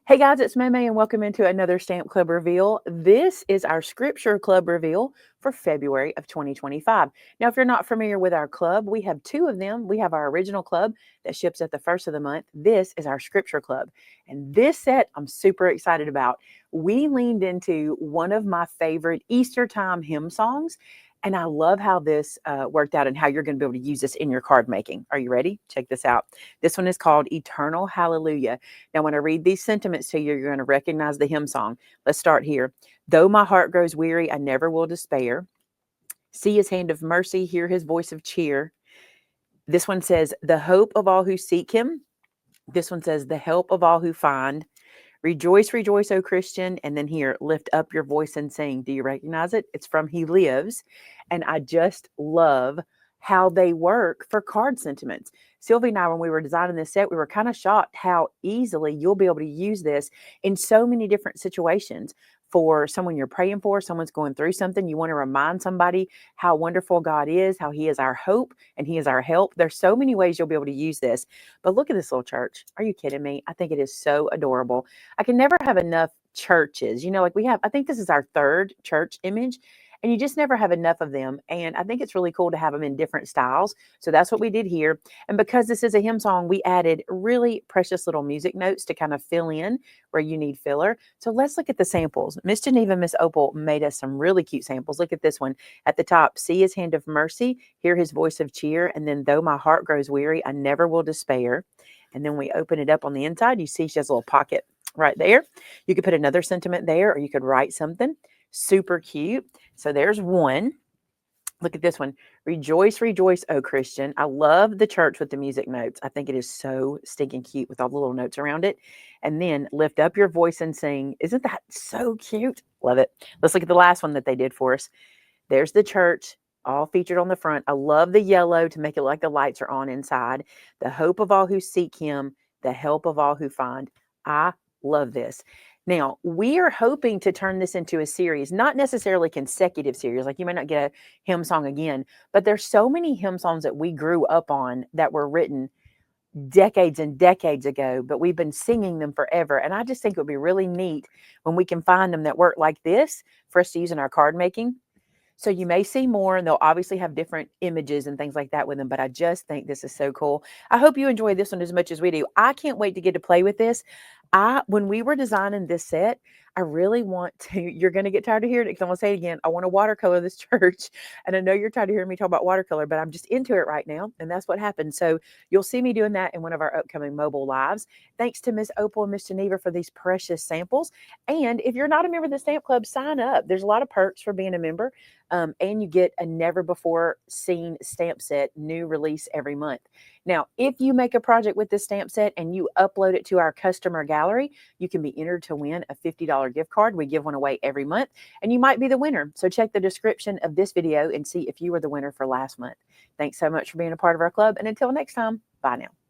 Hey guys, it's Maymay and welcome into another Stamp Club reveal. This is our Scripture Club reveal for February of 2025. Now, if you're not familiar with our club, we have two of them. We have our original club that ships at the first of the month. This is our Scripture Club. And this set I'm super excited about. We leaned into one of my favorite Easter time hymn songs. And I love how this worked out and how you're going to be able to use this in your card making. Are you ready? Check this out. This one is called Eternal Hallelujah. Now, when I read these sentiments to you, you're going to recognize the hymn song. Let's start here. Though my heart grows weary, I never will despair. See his hand of mercy, hear his voice of cheer. This one says, the hope of all who seek him. This one says, the help of all who find. Rejoice, rejoice, O Christian. And then here, lift up your voice and sing. Do you recognize it? It's from He Lives. And I just love how they work for card sentiments. Sylvie and I, when we were designing this set, we were kind of shocked how easily you'll be able to use this in so many different situations. For someone you're praying for, someone's going through something, you want to remind somebody how wonderful God is, how He is our hope and He is our help. There's so many ways you'll be able to use this. But look at this little church. Are you kidding me? I think it is so adorable. I can never have enough churches. Like we have, I think this is our third church image, and you just never have enough of them. And I think it's really cool to have them in different styles. So that's what we did here. And because this is a hymn song, we added really precious little music notes to kind of fill in where you need filler. So let's look at the samples. Miss Geneva and Miss Opal made us some really cute samples. Look at this one at the top. See his hand of mercy, hear his voice of cheer. And then though my heart grows weary, I never will despair. And then we open it up on the inside. You see she has a little pocket right there. You could put another sentiment there, or you could write something. Super cute. So there's one. Look at this one. Rejoice, rejoice, O Christian. I love the church with the music notes. I think it is so stinking cute with all the little notes around it. And then lift up your voice and sing. Isn't that so cute? Love it. Let's look at the last one that they did for us. There's the church, all featured on the front. I love the yellow to make it like the lights are on inside. The hope of all who seek him, the help of all who find. I love this. Now, we are hoping to turn this into a series, not necessarily consecutive series, like you may not get a hymn song again, but there's so many hymn songs that we grew up on that were written decades and decades ago, but we've been singing them forever. And I just think it would be really neat when we can find them that work like this for us to use in our card making. So you may see more, and they'll obviously have different images and things like that with them, but I just think this is so cool. I hope you enjoy this one as much as we do. I can't wait to get to play with this. When we were designing this set, I really want to, you're going to get tired of hearing it because I'm going to say it again. I want to watercolor this church. And I know you're tired of hearing me talk about watercolor, but I'm just into it right now. And that's what happened. So you'll see me doing that in one of our upcoming mobile lives. Thanks to Miss Opal and Miss Geneva for these precious samples. And if you're not a member of the Stamp Club, sign up. There's a lot of perks for being a member. And you get a never before seen stamp set, new release every month. Now, if you make a project with this stamp set and you upload it to our customer gallery, you can be entered to win a $50 gift card. We give one away every month, and you might be the winner. So check the description of this video and see if you were the winner for last month. Thanks so much for being a part of our club. And until next time, bye now.